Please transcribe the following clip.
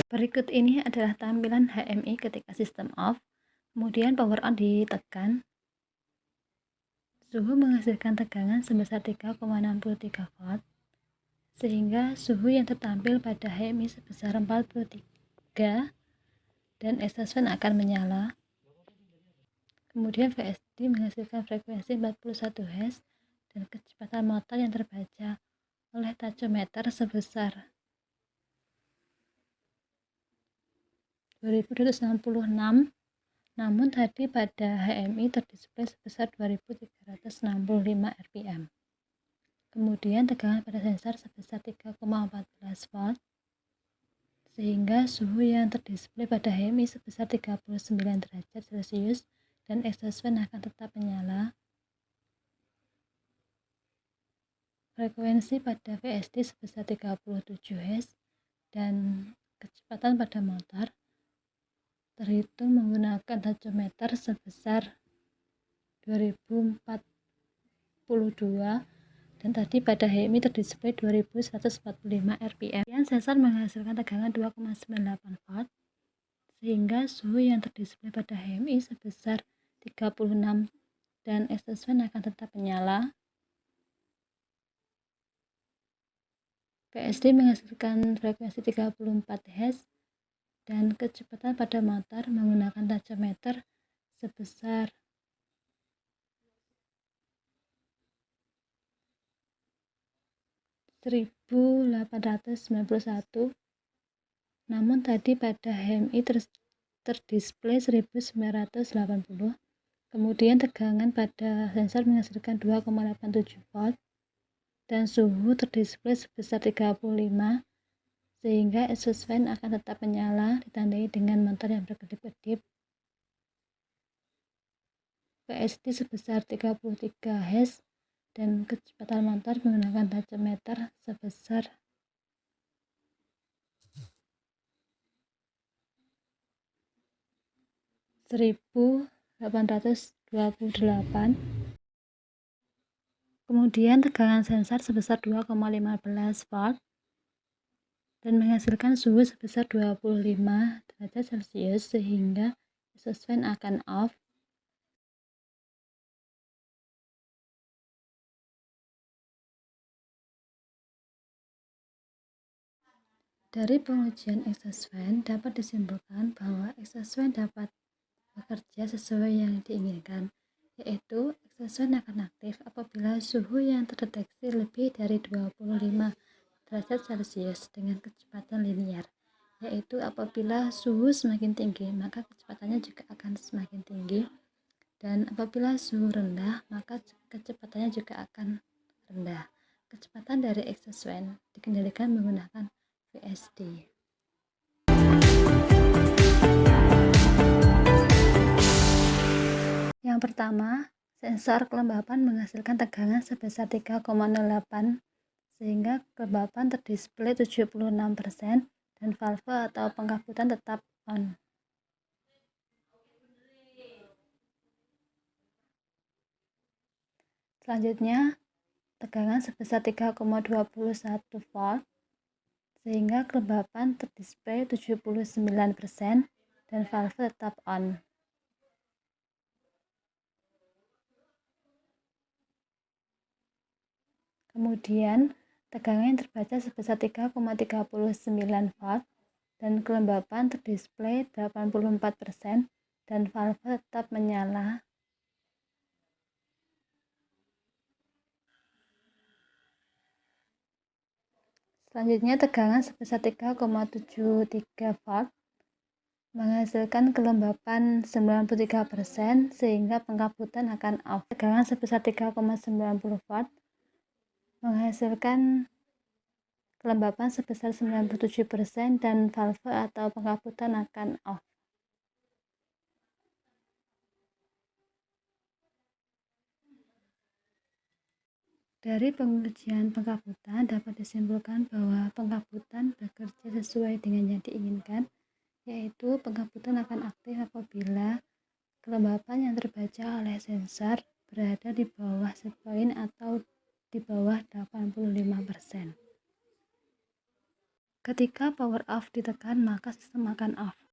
Berikut ini adalah tampilan HMI ketika sistem off, kemudian power on ditekan. Suhu menghasilkan tegangan sebesar 3,63 volt, sehingga suhu yang tertampil pada HMI sebesar 43 dan exhaust fan akan menyala. Kemudian VSD menghasilkan frekuensi 41 Hz dan kecepatan motor yang terbaca oleh tachometer sebesar 2266, namun tadi pada HMI terdisplay sebesar 2365 rpm. Kemudian tegangan pada sensor sebesar 3,14 volt, sehingga suhu yang terdisplay pada HMI sebesar 39 derajat Celcius dan exhaust fan akan tetap menyala. Frekuensi pada VSD sebesar 37 Hz dan kecepatan pada motor terhitung menggunakan tachometer sebesar 2042 dan tadi pada HMI terdisplay 2145 rpm. Kemudian sensor menghasilkan tegangan 2,98 volt, sehingga suhu yang terdisplay pada HMI sebesar 36 dan exhaust fan akan tetap menyala. VSD menghasilkan frekuensi 34 Hz dan kecepatan pada motor menggunakan tachometer sebesar 1891, namun tadi pada HMI terdisplay 1980. Kemudian tegangan pada sensor menghasilkan 2,87 volt dan suhu terdisplay sebesar 35, sehingga exhaust fan akan tetap menyala ditandai dengan motor yang berkedip-kedip. VSD sebesar 33 Hz dan kecepatan motor menggunakan tachometer sebesar 1828. Kemudian tegangan sensor sebesar 2,15 volt dan menghasilkan suhu sebesar 25 derajat Celcius, sehingga exhaust fan akan off. Dari pengujian exhaust fan dapat disimpulkan bahwa exhaust fan dapat bekerja sesuai yang diinginkan, yaitu exhaust fan akan aktif apabila suhu yang terdeteksi lebih dari 25 derajat Celcius dengan kecepatan linear, yaitu apabila suhu semakin tinggi maka kecepatannya juga akan semakin tinggi, dan apabila suhu rendah maka kecepatannya juga akan rendah. Kecepatan dari exhaust fan dikendalikan menggunakan VSD. Yang pertama, sensor kelembapan menghasilkan tegangan sebesar 3,08, sehingga kelembapan terdisplay 76% dan valve atau pengkabutan tetap on. Selanjutnya, tegangan sebesar 3,21 volt, sehingga kelembapan terdisplay 79% dan valve tetap on. Kemudian, tegangan yang terbaca sebesar 3,39 volt dan kelembapan terdisplay 84% dan valve tetap menyala. Selanjutnya, tegangan sebesar 3,73 volt menghasilkan kelembapan 93% sehingga pengkabutan akan off. Tegangan sebesar 3,90 volt menghasilkan kelembapan sebesar 97% dan valve atau pengkabutan akan off. Dari pengujian pengkabutan dapat disimpulkan bahwa pengkabutan bekerja sesuai dengan yang diinginkan, yaitu pengkabutan akan aktif apabila kelembapan yang terbaca oleh sensor berada di bawah set point atau di bawah 85%. Ketika power off ditekan, maka sistem akan off.